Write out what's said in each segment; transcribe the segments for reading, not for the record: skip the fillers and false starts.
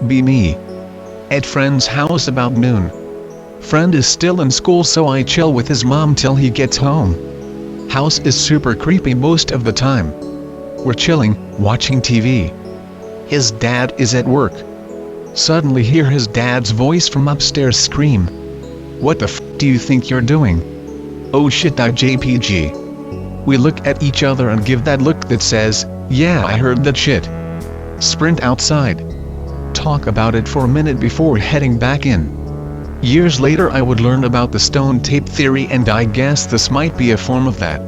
Be me. At friend's house about noon. Friend is still in school, so I chill with his mom till he gets home. House is super creepy most of the time. We're chilling, watching TV. His dad is at work. Suddenly hear his dad's voice from upstairs scream. "What the f do you think you're doing? Oh shit, JPG. We look at each other and give that look that says, yeah, I heard that shit. Sprint outside. Talk about it for a minute before heading back in. Years later I would learn about the stone tape theory, and I guess this might be a form of that.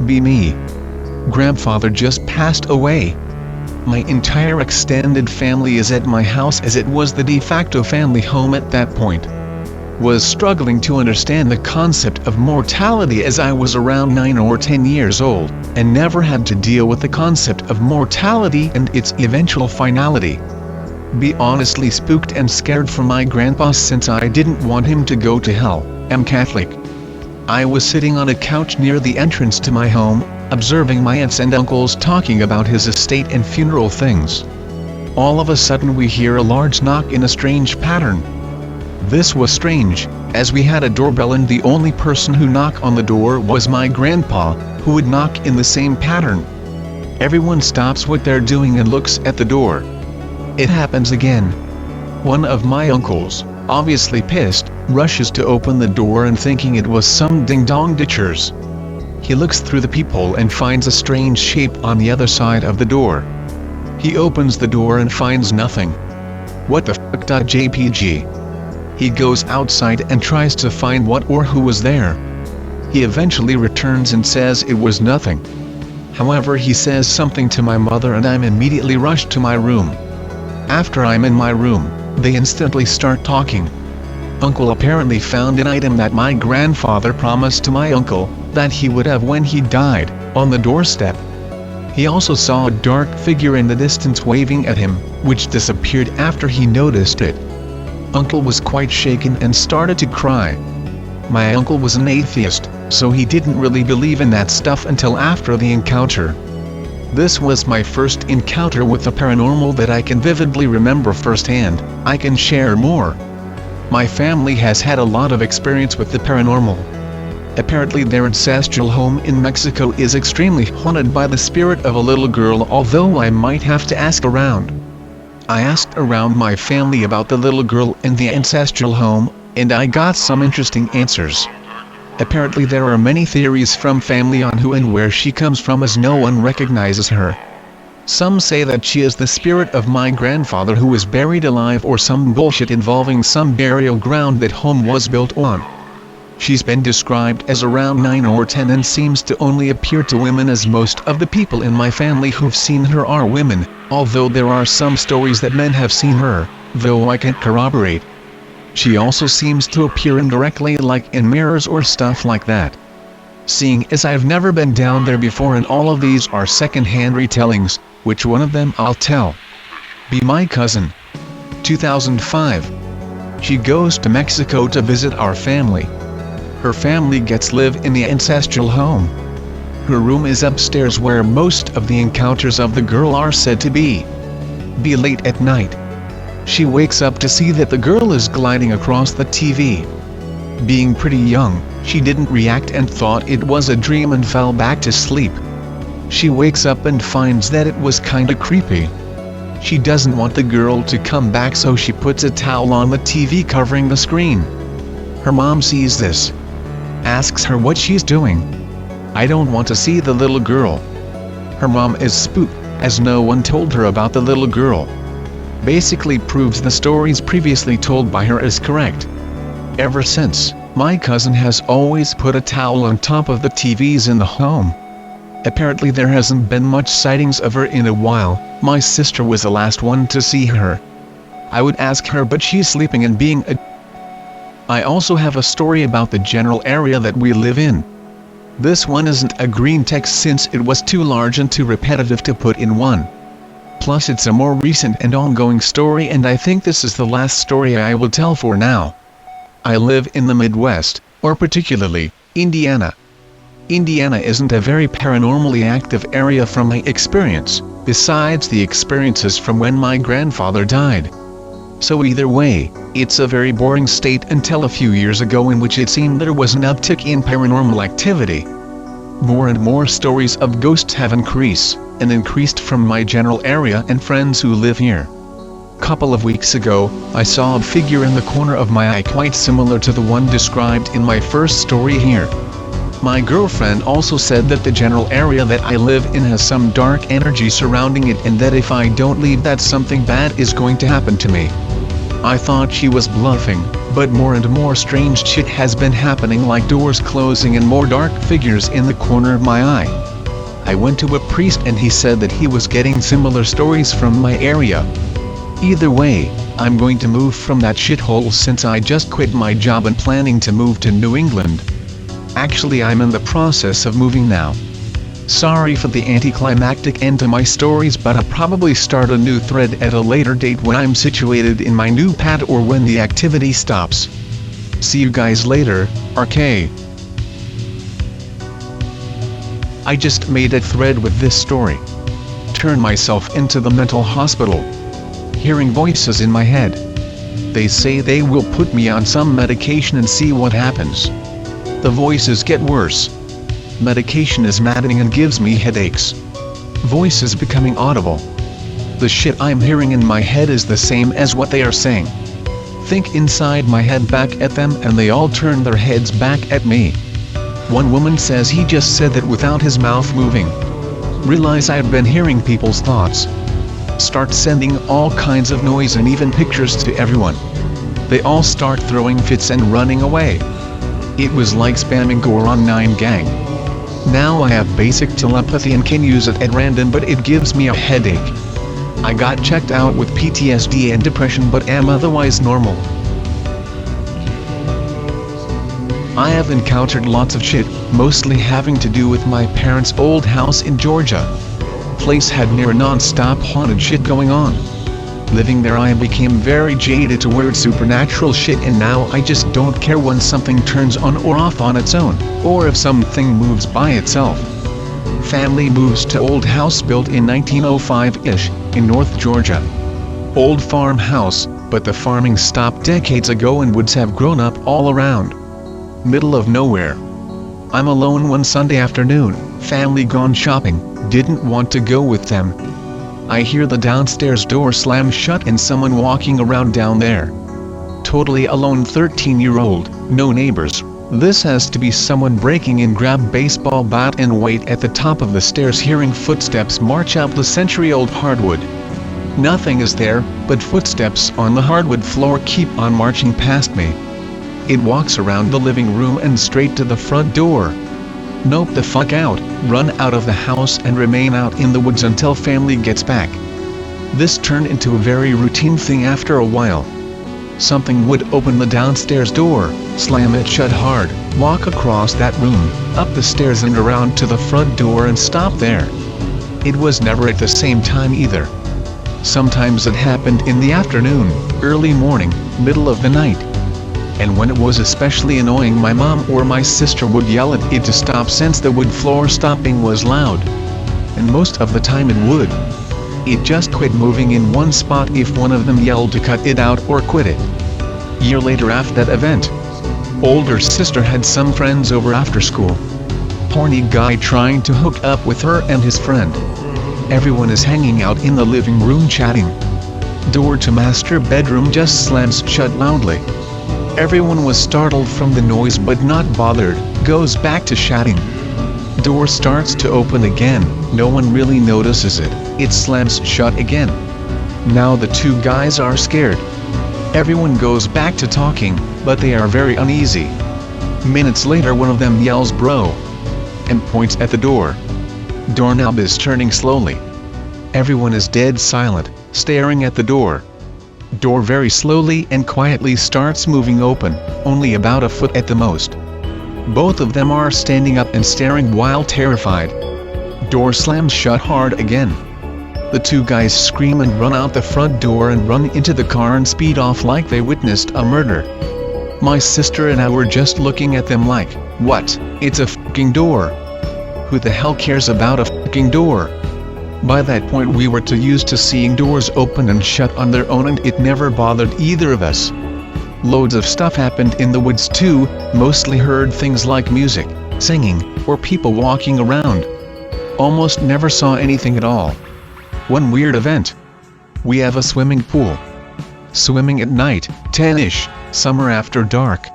Be me. Grandfather just passed away. My entire extended family is at my house, as it was the de facto family home at that point. Was struggling to understand the concept of mortality as I was around 9 or 10 years old, and never had to deal with the concept of mortality and its eventual finality. Be honestly spooked and scared for my grandpa, since I didn't want him to go to hell. Am Catholic. I was sitting on a couch near the entrance to my home, observing my aunts and uncles talking about his estate and funeral things. All of a sudden we hear a large knock in a strange pattern. This was strange, as we had a doorbell and the only person who knocked on the door was my grandpa, who would knock in the same pattern. Everyone stops what they're doing and looks at the door. It happens again. One of my uncles, obviously pissed, rushes to open the door and thinking it was some ding-dong ditchers. He looks through the peephole and finds a strange shape on the other side of the door. He opens the door and finds nothing. What the fuck? JPG. He goes outside and tries to find what or who was there. He eventually returns and says it was nothing. However, he says something to my mother and I'm immediately rushed to my room. After I'm in my room, they instantly start talking. Uncle apparently found an item that my grandfather promised to my uncle that he would have when he died, on the doorstep. He also saw a dark figure in the distance waving at him, which disappeared after he noticed it. Uncle was quite shaken and started to cry. My uncle was an atheist, so he didn't really believe in that stuff until after the encounter. This was my first encounter with the paranormal that I can vividly remember firsthand. I can share more. My family has had a lot of experience with the paranormal. Apparently their ancestral home in Mexico is extremely haunted by the spirit of a little girl, although I might have to ask around. I asked around my family about the little girl in the ancestral home, and I got some interesting answers. Apparently there are many theories from family on who and where she comes from, as no one recognizes her. Some say that she is the spirit of my grandfather who is buried alive, or some bullshit involving some burial ground that home was built on. She's been described as around 9 or 10 and seems to only appear to women, as most of the people in my family who've seen her are women, although there are some stories that men have seen her, though I can't corroborate. She also seems to appear indirectly, like in mirrors or stuff like that. Seeing as I've never been down there before and all of these are second-hand retellings, which one of them I'll tell? Be my cousin. 2005. She goes to Mexico to visit our family. Her family gets live in the ancestral home. Her room is upstairs, where most of the encounters of the girl are said to be. Be late at night. She wakes up to see that the girl is gliding across the TV. Being pretty young, she didn't react and thought it was a dream and fell back to sleep. She wakes up and finds that it was kinda creepy. She doesn't want the girl to come back, so she puts a towel on the TV covering the screen. Her mom sees this. Asks her what she's doing. I don't want to see the little girl. Her mom is spooked, as no one told her about the little girl. Basically proves the stories previously told by her is correct. Ever since, my cousin has always put a towel on top of the TVs in the home. Apparently there hasn't been much sightings of her in a while. My sister was the last one to see her. I would ask her, but she's sleeping and being a... I also have a story about the general area that we live in. This one isn't a green text since it was too large and too repetitive to put in one. Plus it's a more recent and ongoing story, and I think this is the last story I will tell for now. I live in the Midwest, or particularly, Indiana. Indiana isn't a very paranormally active area from my experience, besides the experiences from when my grandfather died. So either way, it's a very boring state until a few years ago, in which it seemed there was an uptick in paranormal activity. More and more stories of ghosts have increased from my general area and friends who live here. Couple of weeks ago, I saw a figure in the corner of my eye quite similar to the one described in my first story here. My girlfriend also said that the general area that I live in has some dark energy surrounding it, and that if I don't leave that something bad is going to happen to me. I thought she was bluffing, but more and more strange shit has been happening, like doors closing and more dark figures in the corner of my eye. I went to a priest and he said that he was getting similar stories from my area. Either way, I'm going to move from that shithole since I just quit my job and planning to move to New England. Actually, I'm in the process of moving now. Sorry for the anticlimactic end to my stories, but I'll probably start a new thread at a later date when I'm situated in my new pad or when the activity stops. See you guys later, RK. I just made a thread with this story. Turn myself into the mental hospital. Hearing voices in my head. They say they will put me on some medication and see what happens. The voices get worse. Medication is maddening and gives me headaches. Voices becoming audible. The shit I'm hearing in my head is the same as what they are saying. Think inside my head back at them, and they all turn their heads back at me. One woman says he just said that without his mouth moving. Realize I've been hearing people's thoughts. Start sending all kinds of noise and even pictures to everyone. They all start throwing fits and running away. It was like spamming Goron 9 gang. Now I have basic telepathy and can use it at random, but it gives me a headache. I got checked out with PTSD and depression, but am otherwise normal. I have encountered lots of shit, mostly having to do with my parents' old house in Georgia. Place had near non-stop haunted shit going on. Living there, I became very jaded toward supernatural shit, and now I just don't care when something turns on or off on its own, or if something moves by itself. Family moves to old house built in 1905-ish, in North Georgia. Old farmhouse, but the farming stopped decades ago and woods have grown up all around. Middle of nowhere. I'm alone one Sunday afternoon, family gone shopping, didn't want to go with them. I hear the downstairs door slam shut and someone walking around down there. Totally alone, 13-year-old, no neighbors. This has to be someone breaking in, grab baseball bat and wait at the top of the stairs, hearing footsteps march up the century-old hardwood. Nothing is there, but footsteps on the hardwood floor keep on marching past me. It walks around the living room and straight to the front door. Nope the fuck out, run out of the house and remain out in the woods until family gets back. This turned into a very routine thing after a while. Something would open the downstairs door, slam it shut hard, walk across that room, up the stairs and around to the front door and stop there. It was never at the same time either. Sometimes it happened in the afternoon, early morning, middle of the night. And when it was especially annoying, my mom or my sister would yell at it to stop, since the wood floor stopping was loud. And most of the time it would. It just quit moving in one spot if one of them yelled to cut it out or quit it. Year later after that event, older sister had some friends over after school. Horny guy trying to hook up with her and his friend. Everyone is hanging out in the living room chatting. Door to master bedroom just slams shut loudly. Everyone was startled from the noise but not bothered, goes back to chatting. Door starts to open again, no one really notices it, it slams shut again. Now the two guys are scared. Everyone goes back to talking, but they are very uneasy. Minutes later one of them yells "bro" and points at the door. Doorknob is turning slowly. Everyone is dead silent, staring at the door. Door very slowly and quietly starts moving open, only about a foot at the most. Both of them are standing up and staring while terrified. Door slams shut hard again. The two guys scream and run out the front door and run into the car and speed off like they witnessed a murder. My sister and I were just looking at them like, what? It's a fucking door. Who the hell cares about a fucking door? By that point we were too used to seeing doors open and shut on their own, and it never bothered either of us. Loads of stuff happened in the woods too, mostly heard things like music, singing, or people walking around. Almost never saw anything at all. One weird event. We have a swimming pool. Swimming at night, 10-ish, summer after dark.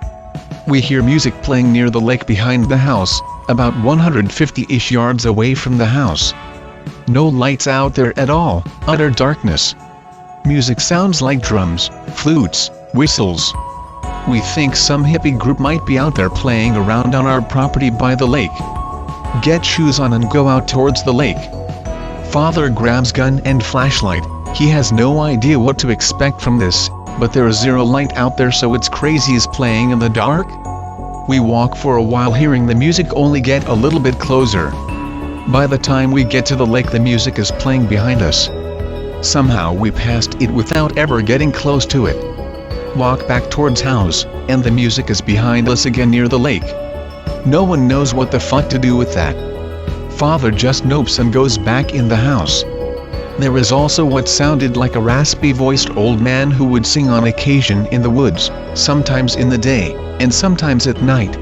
We hear music playing near the lake behind the house, about 150-ish yards away from the house. No lights out there at all, utter darkness. Music sounds like drums, flutes, whistles. We think some hippie group might be out there playing around on our property by the lake. Get shoes on and go out towards the lake. Father grabs gun and flashlight. He has no idea what to expect from this, but there is zero light out there, so it's crazy as playing in the dark. We walk for a while, hearing the music only get a little bit closer. By the time we get to the lake, the music is playing behind us. Somehow we passed it without ever getting close to it. Walk back towards house, and the music is behind us again near the lake. No one knows what the fuck to do with that. Father just nopes and goes back in the house. There is also what sounded like a raspy-voiced old man who would sing on occasion in the woods, sometimes in the day, and sometimes at night.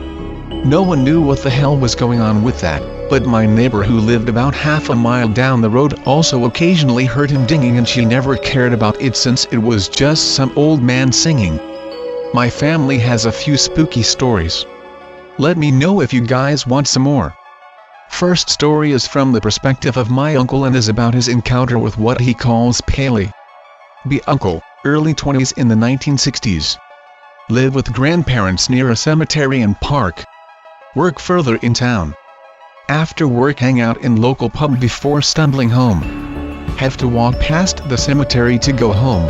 No one knew what the hell was going on with that, but my neighbor who lived about half a mile down the road also occasionally heard him dinging, and she never cared about it since it was just some old man singing. My family has a few spooky stories. Let me know if you guys want some more. First story is from the perspective of my uncle and is about his encounter with what he calls Paley. Be uncle, early 20s in the 1960s. Live with grandparents near a cemetery and park. Work further in town. After work, hang out in local pub before stumbling home. Have to walk past the cemetery to go home.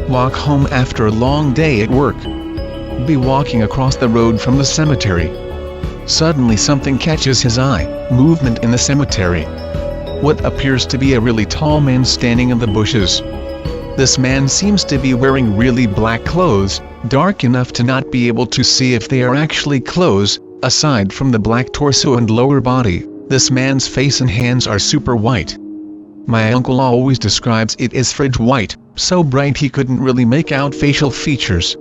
Walk home after a long day at work. Be walking across the road from the cemetery. Suddenly something catches his eye, movement in the cemetery. What appears to be a really tall man standing in the bushes. This man seems to be wearing really black clothes, dark enough to not be able to see if they are actually clothes. Aside from the black torso and lower body, this man's face and hands are super white. My uncle always describes it as fridge white, so bright he couldn't really make out facial features.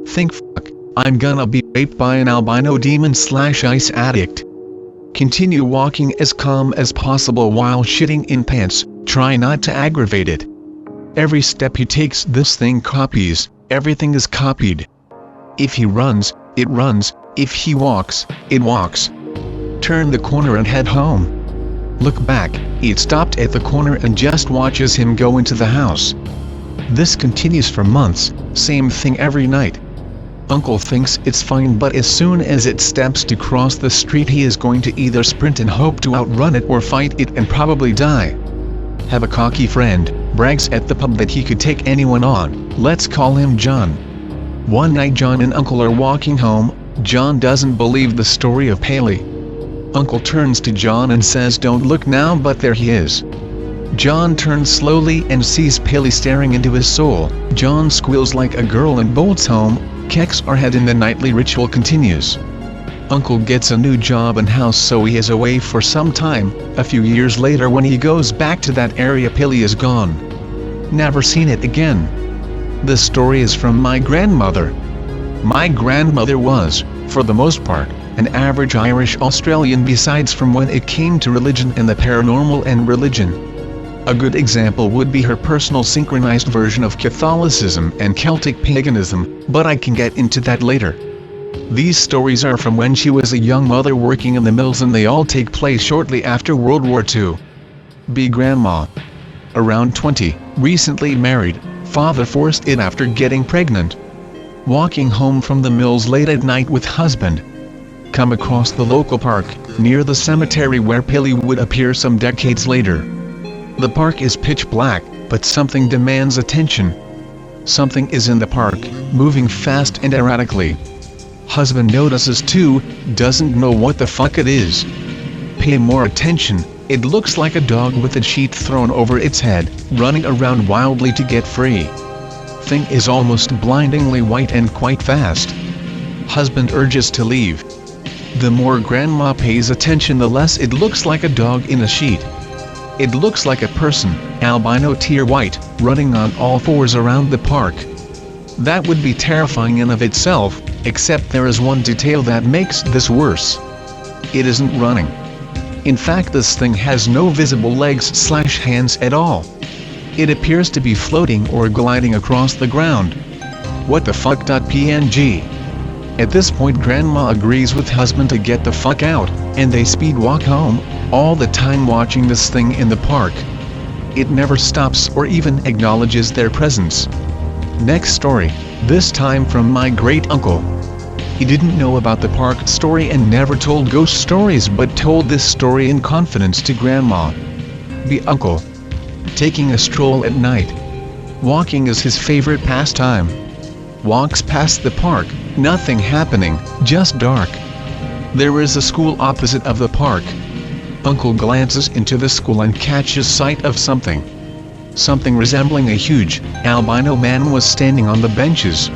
Think, fuck, I'm gonna be raped by an albino demon/ice addict. Continue walking as calm as possible while shitting in pants, try not to aggravate it. Every step he takes, this thing copies, everything is copied. If he runs, it runs. If he walks, it walks. Turn the corner and head home. Look back, it stopped at the corner and just watches him go into the house. This continues for months, same thing every night. Uncle thinks it's fine, but as soon as it steps to cross the street he is going to either sprint and hope to outrun it or fight it and probably die. Have a cocky friend, brags at the pub that he could take anyone on, let's call him John. One night John and Uncle are walking home. John doesn't believe the story of Paley. Uncle turns to John and says, "Don't look now," but there he is. John turns slowly and sees Paley staring into his soul. John squeals like a girl and bolts home. Keques are head and the nightly ritual continues. Uncle gets a new job and house, so he is away for some time. A few years later, when he goes back to that area, Paley is gone. Never seen it again. This story is from my grandmother. My grandmother was, for the most part, an average Irish Australian besides from when it came to religion and the paranormal and religion. A good example would be her personal synchronized version of Catholicism and Celtic paganism, but I can get into that later. These stories are from when she was a young mother working in the mills, and they all take place shortly after World War II. B. Grandma. Around 20, recently married, father forced it after getting pregnant. Walking home from the mills late at night with husband. Come across the local park, near the cemetery where Paley would appear some decades later. The park is pitch black, but something demands attention. Something is in the park, moving fast and erratically. Husband notices too, doesn't know what the fuck it is. Pay more attention, it looks like a dog with a sheet thrown over its head, running around wildly to get free. Thing is almost blindingly white and quite fast. Husband urges to leave. The more Grandma pays attention, the less it looks like a dog in a sheet. It looks like a person, albino tear white, running on all fours around the park. That would be terrifying in of itself, except there is one detail that makes this worse. It isn't running. In fact, this thing has no visible legs/hands at all. It appears to be floating or gliding across the ground. What the fuck? PNG. At this point, Grandma agrees with husband to get the fuck out, and they speed walk home, all the time watching this thing in the park. It never stops or even acknowledges their presence. Next story, this time from my great uncle. He didn't know about the park story and never told ghost stories, but told this story in confidence to Grandma. The uncle. Taking a stroll at night. Walking is his favorite pastime. Walks past the park, nothing happening, just dark. There is a school opposite of the park. Uncle glances into the school and catches sight of something. Something resembling a huge, albino man was standing on the benches.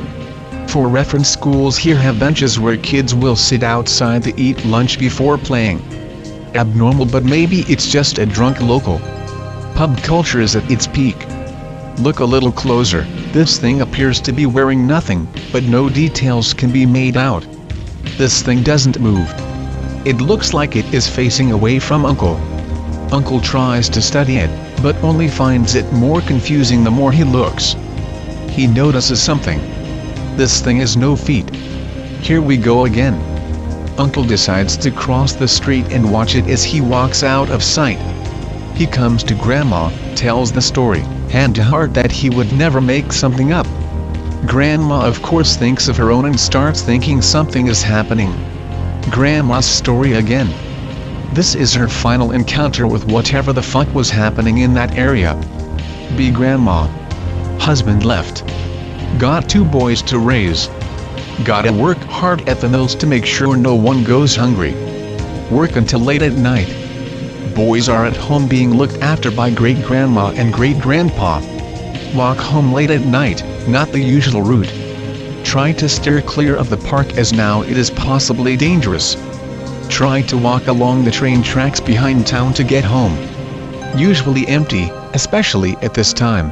For reference, schools here have benches where kids will sit outside to eat lunch before playing. Abnormal, but maybe it's just a drunk local. Pub culture is at its peak. Look a little closer, this thing appears to be wearing nothing, but no details can be made out. This thing doesn't move. It looks like it is facing away from Uncle. Uncle tries to study it, but only finds it more confusing the more he looks. He notices something. This thing has no feet. Here we go again. Uncle decides to cross the street and watch it as he walks out of sight. He comes to Grandma, tells the story, hand to heart, that he would never make something up. Grandma of course thinks of her own and starts thinking something is happening. Grandma's story again. This is her final encounter with whatever the fuck was happening in that area. B. Grandma. Husband left. Got 2 boys to raise. Gotta work hard at the mills to make sure no one goes hungry. Work until late at night. Boys are at home being looked after by great-grandma and great-grandpa. Walk home late at night, not the usual route. Try to steer clear of the park as now it is possibly dangerous. Try to walk along the train tracks behind town to get home. Usually empty, especially at this time.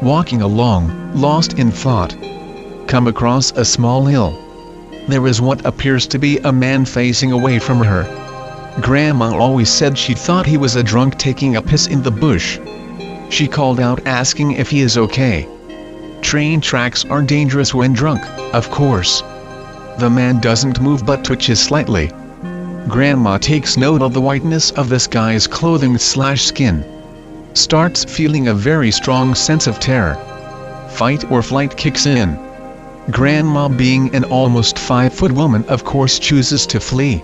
Walking along, lost in thought. Come across a small hill. There is what appears to be a man facing away from her. Grandma always said she thought he was a drunk taking a piss in the bush. She called out asking if he is okay. Train tracks are dangerous when drunk, of course. The man doesn't move but twitches slightly. Grandma takes note of the whiteness of this guy's clothing/skin. Starts feeling a very strong sense of terror. Fight or flight kicks in. Grandma, being an almost 5-foot woman, of course chooses to flee.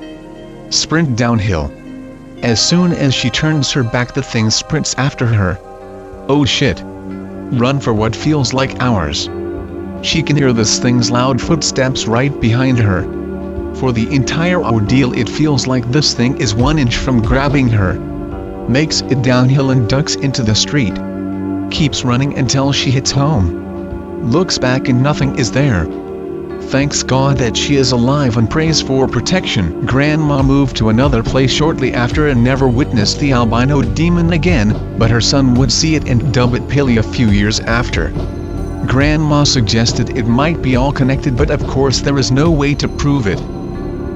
Sprint downhill. As soon as she turns her back, the thing sprints after her. Oh shit. Run for what feels like hours. She can hear this thing's loud footsteps right behind her. For the entire ordeal it feels like this thing is 1 inch from grabbing her. Makes it downhill and ducks into the street. Keeps running until she hits home. Looks back and nothing is there. Thanks God that she is alive and prays for protection. Grandma moved to another place shortly after and never witnessed the albino demon again, but her son would see it and dub it Pilly a few years after. Grandma suggested it might be all connected, but of course there is no way to prove it.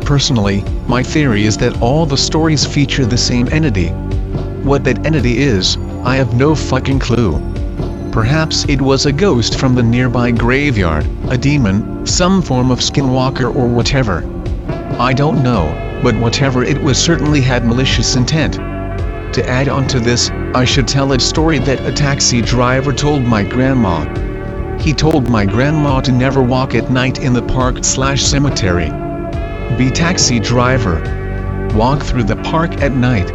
Personally, my theory is that all the stories feature the same entity. What that entity is, I have no fucking clue. Perhaps it was a ghost from the nearby graveyard, a demon, some form of skinwalker or whatever. I don't know, but whatever it was certainly had malicious intent. To add on to this, I should tell a story that a taxi driver told my grandma. He told my grandma to never walk at night in the park/cemetery. Be taxi driver. Walk through the park at night.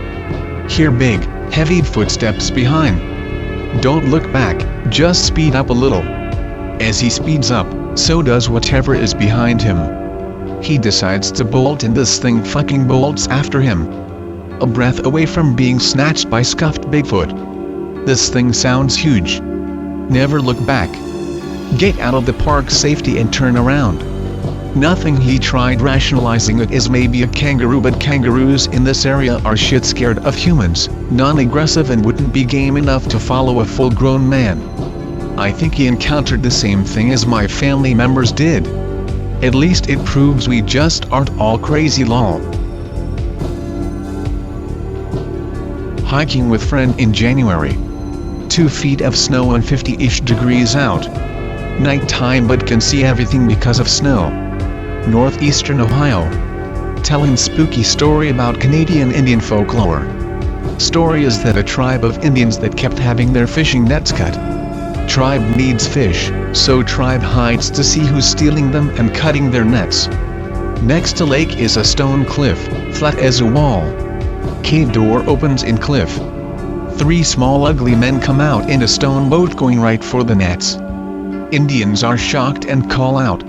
Hear big, heavy footsteps behind. Don't look back, just speed up a little. As he speeds up, so does whatever is behind him. He decides to bolt and this thing fucking bolts after him. A breath away from being snatched by scuffed Bigfoot. This thing sounds huge. Never look back. Get out of the park safety and turn around. Nothing. He tried rationalizing it as maybe a kangaroo, but kangaroos in this area are shit scared of humans, non-aggressive, and wouldn't be game enough to follow a full-grown man. I think he encountered the same thing as my family members did. At least it proves we just aren't all crazy lol. Hiking with friend in January. 2 feet of snow and 50-ish degrees out. Nighttime, but can see everything because of snow. Northeastern Ohio. Telling spooky story about Canadian Indian folklore. Story is that a tribe of Indians that kept having their fishing nets cut. Tribe needs fish, so tribe hides to see who's stealing them and cutting their nets. Next to lake is a stone cliff, flat as a wall. Cave door opens in cliff. 3 small ugly men come out in a stone boat going right for the nets. Indians are shocked and call out.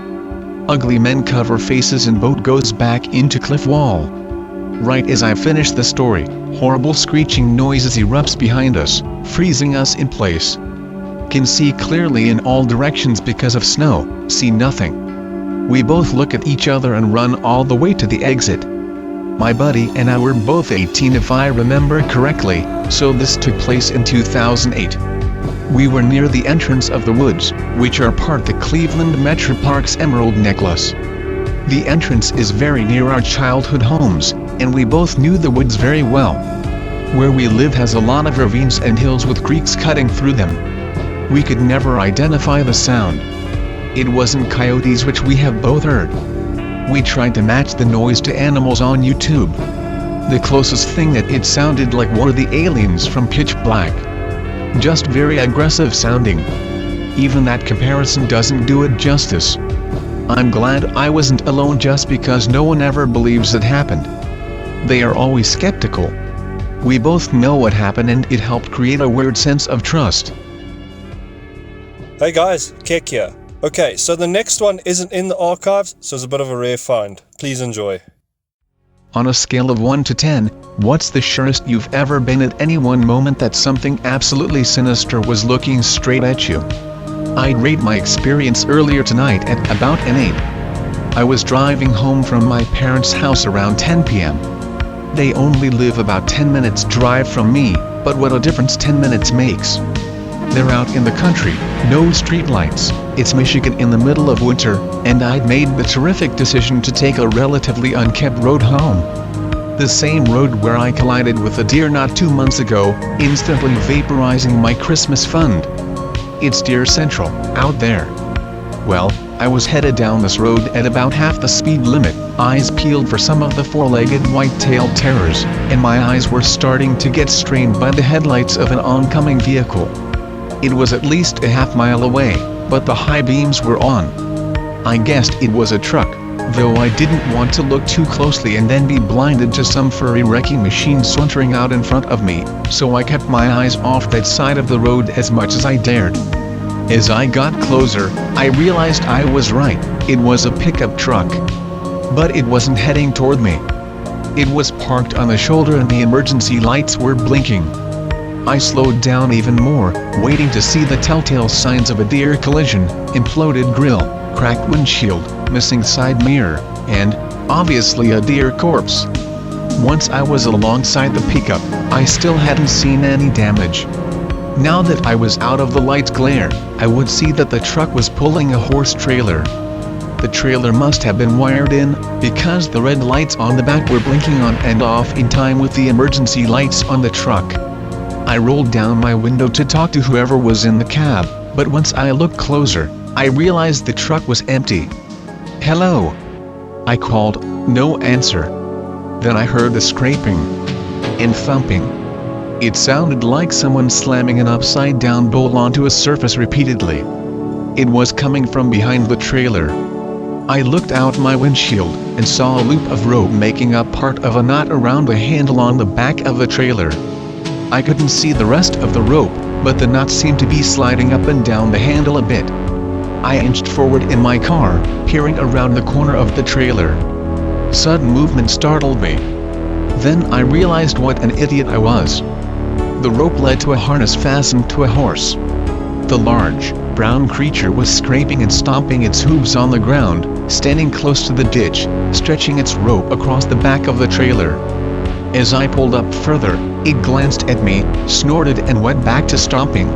Ugly men cover faces and boat goes back into cliff wall. Right as I finish the story, horrible screeching noises erupts behind us, freezing us in place. Can see clearly in all directions because of snow, see nothing. We both look at each other and run all the way to the exit. My buddy and I were both 18 if I remember correctly, so this took place in 2008. We were near the entrance of the woods, which are part of the Cleveland Metro Park's Emerald Necklace. The entrance is very near our childhood homes, and we both knew the woods very well. Where we live has a lot of ravines and hills with creeks cutting through them. We could never identify the sound. It wasn't coyotes, which we have both heard. We tried to match the noise to animals on YouTube. The closest thing that it sounded like were the aliens from Pitch Black. Just very aggressive sounding. Even that comparison doesn't do it justice. I'm glad I wasn't alone, just because no one ever believes it happened. They are always skeptical. We both know what happened, and it helped create a weird sense of trust. Hey guys, Keque here. Okay, so the next one isn't in the archives, so it's a bit of a rare find. Please enjoy. On a scale of 1 to 10, what's the surest you've ever been at any one moment that something absolutely sinister was looking straight at you? I'd rate my experience earlier tonight at about an 8. I was driving home from my parents' house around 10 p.m. They only live about 10 minutes drive from me, but what a difference 10 minutes makes. They're out in the country, no street lights, it's Michigan in the middle of winter, and I'd made the terrific decision to take a relatively unkept road home. The same road where I collided with a deer not 2 months ago, instantly vaporizing my Christmas fund. It's Deer Central, out there. Well, I was headed down this road at about half the speed limit, eyes peeled for some of the 4-legged white-tailed terrors, and my eyes were starting to get strained by the headlights of an oncoming vehicle. It was at least a half mile away, but the high beams were on. I guessed it was a truck, though I didn't want to look too closely and then be blinded to some furry wrecking machine sauntering out in front of me, so I kept my eyes off that side of the road as much as I dared. As I got closer, I realized I was right, it was a pickup truck. But it wasn't heading toward me. It was parked on the shoulder and the emergency lights were blinking. I slowed down even more, waiting to see the telltale signs of a deer collision: imploded grille, cracked windshield, missing side mirror, and, obviously, a deer corpse. Once I was alongside the pickup, I still hadn't seen any damage. Now that I was out of the light's glare, I would see that the truck was pulling a horse trailer. The trailer must have been wired in, because the red lights on the back were blinking on and off in time with the emergency lights on the truck. I rolled down my window to talk to whoever was in the cab, but once I looked closer, I realized the truck was empty. "Hello?" I called, no answer. Then I heard the scraping and thumping. It sounded like someone slamming an upside-down bowl onto a surface repeatedly. It was coming from behind the trailer. I looked out my windshield and saw a loop of rope making up part of a knot around the handle on the back of the trailer. I couldn't see the rest of the rope, but the knot seemed to be sliding up and down the handle a bit. I inched forward in my car, peering around the corner of the trailer. Sudden movement startled me. Then I realized what an idiot I was. The rope led to a harness fastened to a horse. The large, brown creature was scraping and stomping its hooves on the ground, standing close to the ditch, stretching its rope across the back of the trailer. As I pulled up further, it glanced at me, snorted and went back to stomping.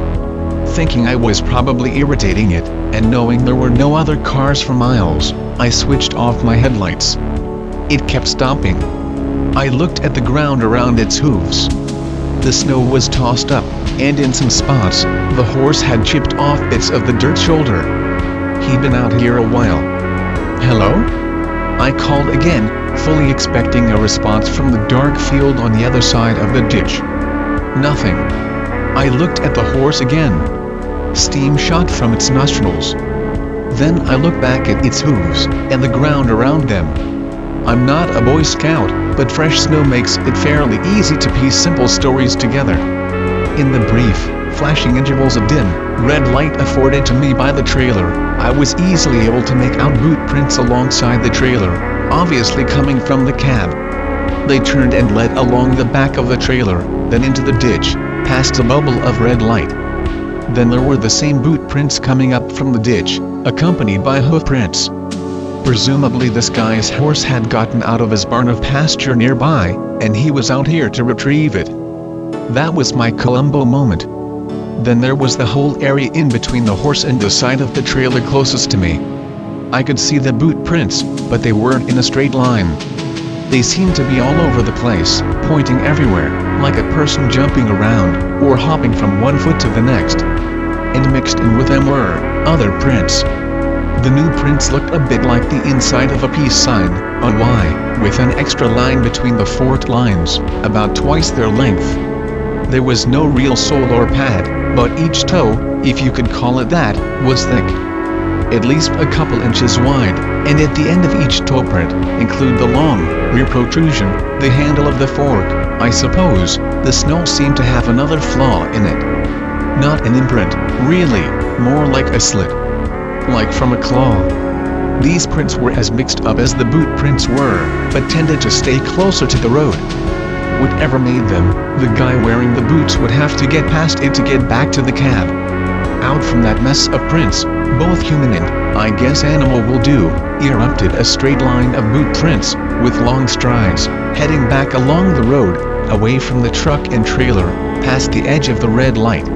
Thinking I was probably irritating it, and knowing there were no other cars for miles, I switched off my headlights. It kept stomping. I looked at the ground around its hooves. The snow was tossed up, and in some spots, the horse had chipped off bits of the dirt shoulder. He'd been out here a while. "Hello?" I called again, fully expecting a response from the dark field on the other side of the ditch. Nothing. I looked at the horse again. Steam shot from its nostrils. Then I looked back at its hooves, and the ground around them. I'm not a Boy Scout, but fresh snow makes it fairly easy to piece simple stories together. In the brief, flashing intervals of dim, red light afforded to me by the trailer, I was easily able to make out boot prints alongside the trailer, obviously coming from the cab. They turned and led along the back of the trailer, then into the ditch, past a bubble of red light. Then there were the same boot prints coming up from the ditch, accompanied by hoof prints. Presumably this guy's horse had gotten out of his barn of pasture nearby, and he was out here to retrieve it. That was my Columbo moment. Then there was the whole area in between the horse and the side of the trailer closest to me. I could see the boot prints, but they weren't in a straight line. They seemed to be all over the place, pointing everywhere, like a person jumping around, or hopping from one foot to the next. And mixed in with them were other prints. The new prints looked a bit like the inside of a peace sign, on Y, with an extra line between the forked lines, about twice their length. There was no real sole or pad, but each toe, if you could call it that, was thick. At least a couple inches wide, and at the end of each toe print, include the long, rear protrusion, the handle of the fork. I suppose, the snow seemed to have another flaw in it. Not an imprint, really, more like a slit. Like from a claw. These prints were as mixed up as the boot prints were, but tended to stay closer to the road. Whatever made them, the guy wearing the boots would have to get past it to get back to the cab. Out from that mess of prints, both human and, I guess animal will do, erupted a straight line of boot prints, with long strides, heading back along the road, away from the truck and trailer, past the edge of the red light.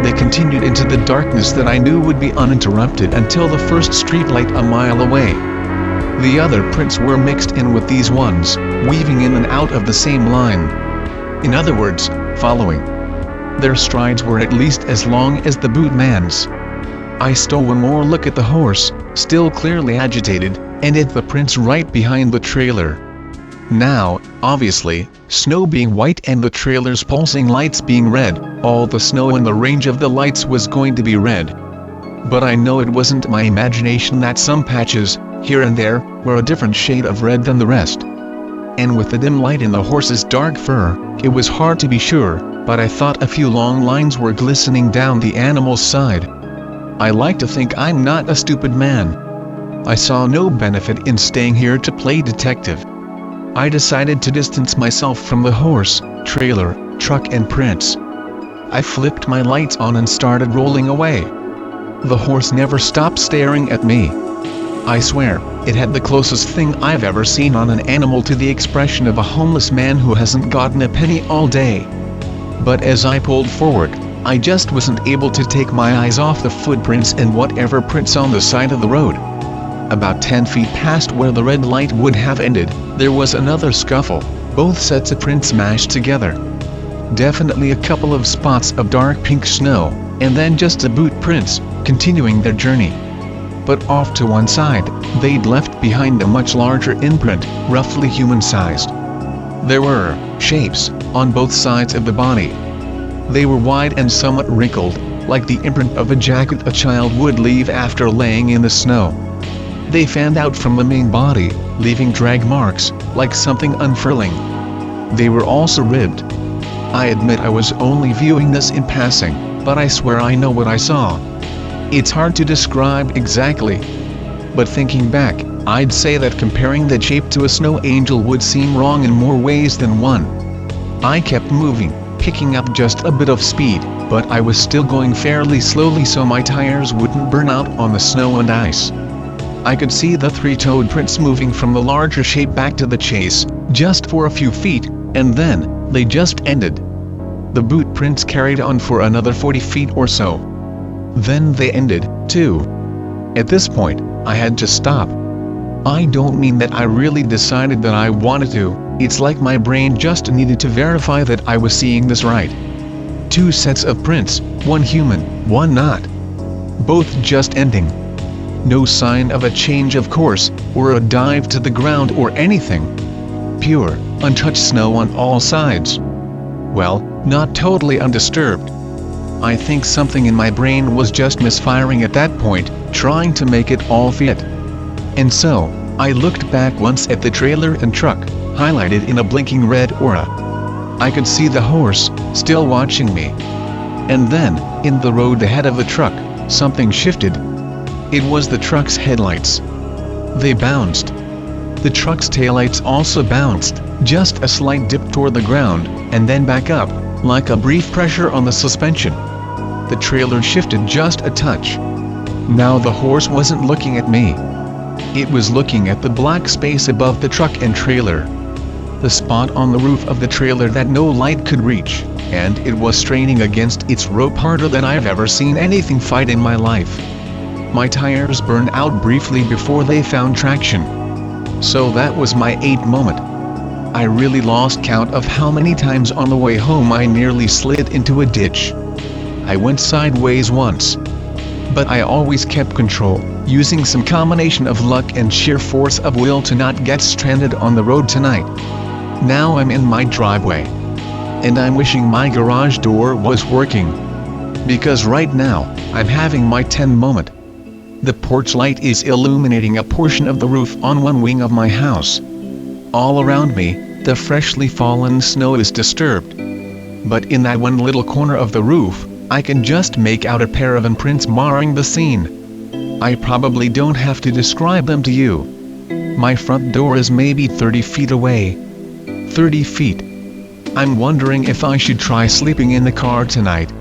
They continued into the darkness that I knew would be uninterrupted until the first streetlight a mile away. The other prints were mixed in with these ones, weaving in and out of the same line. In other words, following. Their strides were at least as long as the boot man's. I stole one more look at the horse, still clearly agitated, and at the prints right behind the trailer. Now, obviously, snow being white and the trailer's pulsing lights being red, all the snow in the range of the lights was going to be red. But I know it wasn't my imagination that some patches, here and there, were a different shade of red than the rest. And with the dim light in the horse's dark fur, it was hard to be sure, but I thought a few long lines were glistening down the animal's side. I like to think I'm not a stupid man. I saw no benefit in staying here to play detective. I decided to distance myself from the horse, trailer, truck and prints. I flipped my lights on and started rolling away. The horse never stopped staring at me. I swear, it had the closest thing I've ever seen on an animal to the expression of a homeless man who hasn't gotten a penny all day. But as I pulled forward, I just wasn't able to take my eyes off the footprints and whatever prints on the side of the road. About 10 feet past where the red light would have ended, there was another scuffle, both sets of prints mashed together. Definitely a couple of spots of dark pink snow, and then just the boot prints, continuing their journey. But off to one side, they'd left behind a much larger imprint, roughly human-sized. There were shapes on both sides of the body. They were wide and somewhat wrinkled, like the imprint of a jacket a child would leave after laying in the snow. They fanned out from the main body, leaving drag marks, like something unfurling. They were also ribbed. I admit I was only viewing this in passing, but I swear I know what I saw. It's hard to describe exactly. But thinking back, I'd say that comparing that shape to a snow angel would seem wrong in more ways than one. I kept moving, picking up just a bit of speed, but I was still going fairly slowly so my tires wouldn't burn out on the snow and ice. I could see the three-toed prints moving from the larger shape back to the chase, just for a few feet, and then, they just ended. The boot prints carried on for another 40 feet or so. Then they ended, too. At this point, I had to stop. I don't mean that I really decided that I wanted to, it's like my brain just needed to verify that I was seeing this right. 2 sets of prints, one human, one not. Both just ending. No sign of a change of course, or a dive to the ground or anything. Pure, untouched snow on all sides. Well, not totally undisturbed. I think something in my brain was just misfiring at that point, trying to make it all fit. And so, I looked back once at the trailer and truck, highlighted in a blinking red aura. I could see the horse, still watching me. And then, in the road ahead of the truck, something shifted. It was the truck's headlights. They bounced. The truck's taillights also bounced, just a slight dip toward the ground, and then back up, like a brief pressure on the suspension. The trailer shifted just a touch. Now the horse wasn't looking at me. It was looking at the black space above the truck and trailer. The spot on the roof of the trailer that no light could reach, and it was straining against its rope harder than I've ever seen anything fight in my life. My tires burned out briefly before they found traction. So that was my 8th moment. I really lost count of how many times on the way home I nearly slid into a ditch. I went sideways once. But I always kept control, using some combination of luck and sheer force of will to not get stranded on the road tonight. Now I'm in my driveway. And I'm wishing my garage door was working. Because right now, I'm having my 10 moment. The porch light is illuminating a portion of the roof on one wing of my house. All around me, the freshly fallen snow is disturbed. But in that one little corner of the roof, I can just make out a pair of imprints marring the scene. I probably don't have to describe them to you. My front door is maybe 30 feet away. 30 feet. I'm wondering if I should try sleeping in the car tonight.